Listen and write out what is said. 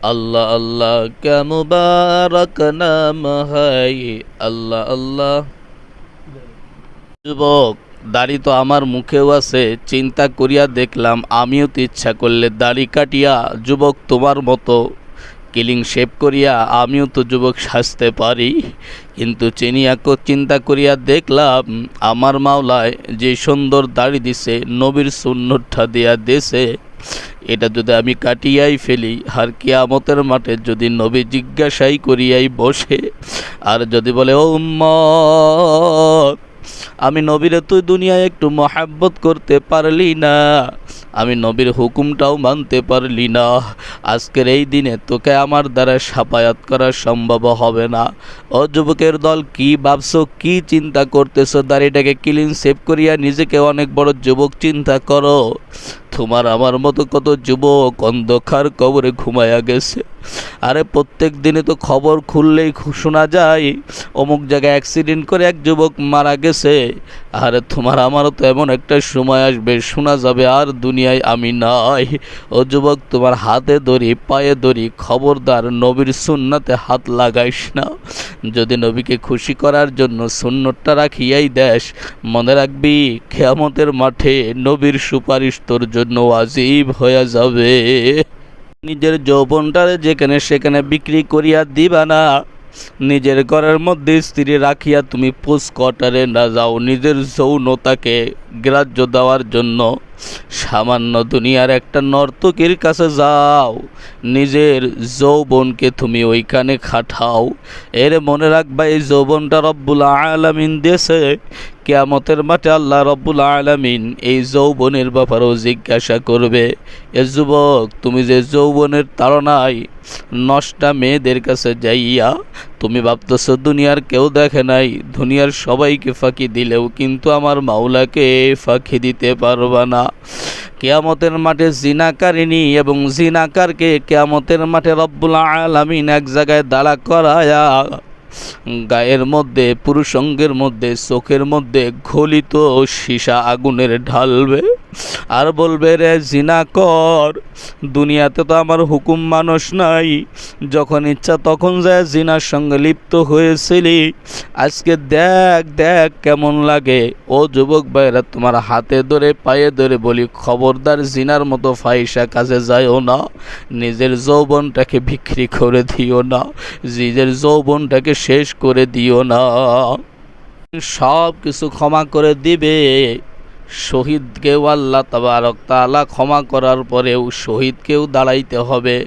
अल्लाह अल्लाह क्या मुबारक नाम है ये अल्लाह अल्लाह। যুবক, দাড়ি তো আমার মুখেও আছে, চিন্তা করিয়া দেখলাম আমিও তো ইচ্ছা করলে দাড়ি কাটিয়া যুবক তোমার মতো কিলিং শেভ করিয়া আমিও তো যুবক সাজতে পারি। কিন্তু চিন্তা করিয়া দেখলাম আমার মাওলায় যে সুন্দর দাড়ি দিছে, নবীর সুন্নতটা দিয়া দিছে, এটা যদি আমি কাটিয়াই ফেলি আর কিয়ামতের মাঠে যদি নবী জিজ্ঞাসাই করিয়াই বসে আর যদি বলে ও উম্মত, আমি নবীরে তুই দুনিয়ায় একটু মহাব্বত করতে পারলি না, আমি নবীর হুকুমটাও মানতে পারলি না, আজকের এই দিনে তোকে আমার দ্বারা সাফায়াত করা সম্ভব হবে না। ও যুবকের দল, কি ভাবছো, কি চিন্তা করতেছো? দাড়িটাকে ক্লিন সেভ করিয়া নিজেকে অনেক বড় যুবক চিন্তা করো। তোমার আমার মতো কত যুবক অন্ধকার কবরে ঘুমায়া গেছে। আরে প্রত্যেক দিনে তো খবর খুললেই শোনা যায় অমুক জায়গায় অ্যাক্সিডেন্ট করে এক যুবক মারা গেছে। আরে তোমার আমারও তো এমন একটা সময় আসবে শোনা যাবে আর দুনিয়ায় আমি নাই। ও যুবক, তোমার হাতে ধরি পায়ে ধরি, খবরদার নবীর সুন্নতে হাত লাগাইস না। যদি নবীকে খুশি করার জন্য সুন্নতটা রাখিয়াই দেশ, মনে রাখবি কিয়ামতের মাঠে নবীর সুপারিশ তোর জন্য ওয়াজিব হয়ে যাবে। নিজের যৌবনটারে যেখানে সেখানে বিক্রি করিয়া দিবা না। নিজের ঘরের মধ্যে স্ত্রী রাখিয়া তুমি পুষ্কটারে না যাও নিজের যৌনতাকে গ্রাহ্য দেওয়ার জন্য। সামান্য দুনিয়ার একটা নর্তকীর কাছে যাও, নিজের যৌবনকে তুমি ওইখানে খাটাও। এর মনে রাখবা এই যৌবনটা রব্বুল আলামিন দিয়েছে। কিয়ামতের মাঠে আল্লাহ রব্বুল আলামিন এই যৌবনের ব্যাপারেও জিজ্ঞাসা করবে। এ যুবক, তুমি যে যৌবনের তাড়নায় নষ্টা মেয়েদের কাছে যাইয়া তুমি ভাবতেছো দুনিয়ার কেউ দেখে নাই, দুনিয়ার সবাইকে ফাঁকি দিলেও কিন্তু আমার মাওলাকে ফাঁকি দিতে পারবা না। কিয়ামতের মাঠে জিনাকারিনী এবং জিনাকারকে কিয়ামতের মাঠে রব্বুল আলামিন এক জায়গায় দাঁড়া করায়া গায়ের মধ্যে, পুরুষঙ্গের মধ্যে, চোখের মধ্যে গলিত সীসা আগুনের ঢালবে আর বলবে, রে জিনা কর, দুনিয়াতে তো আমার হুকুম মানুষ নাই, যখন ইচ্ছা তখন যায় জিনার সঙ্গে লিপ্ত হয়েছিলি, আজকে দেখ দেখ কেমন লাগে। ও যুবক ভাইরা, তোমার হাতে ধরে পায়ে ধরে বলি, খবরদার জিনার মতো ফাহিশা কাজে যায়ও না। নিজের যৌবনটাকে বিক্রি করে দিও না, নিজের যৌবনটাকে শেষ করে দিও না। সব কিছু ক্ষমা করে দিবে। শহীদকেও আল্লাহ তাবারক তাআলা ক্ষমা করার পরেও শহীদকেও দাঁড়াইতে হবে।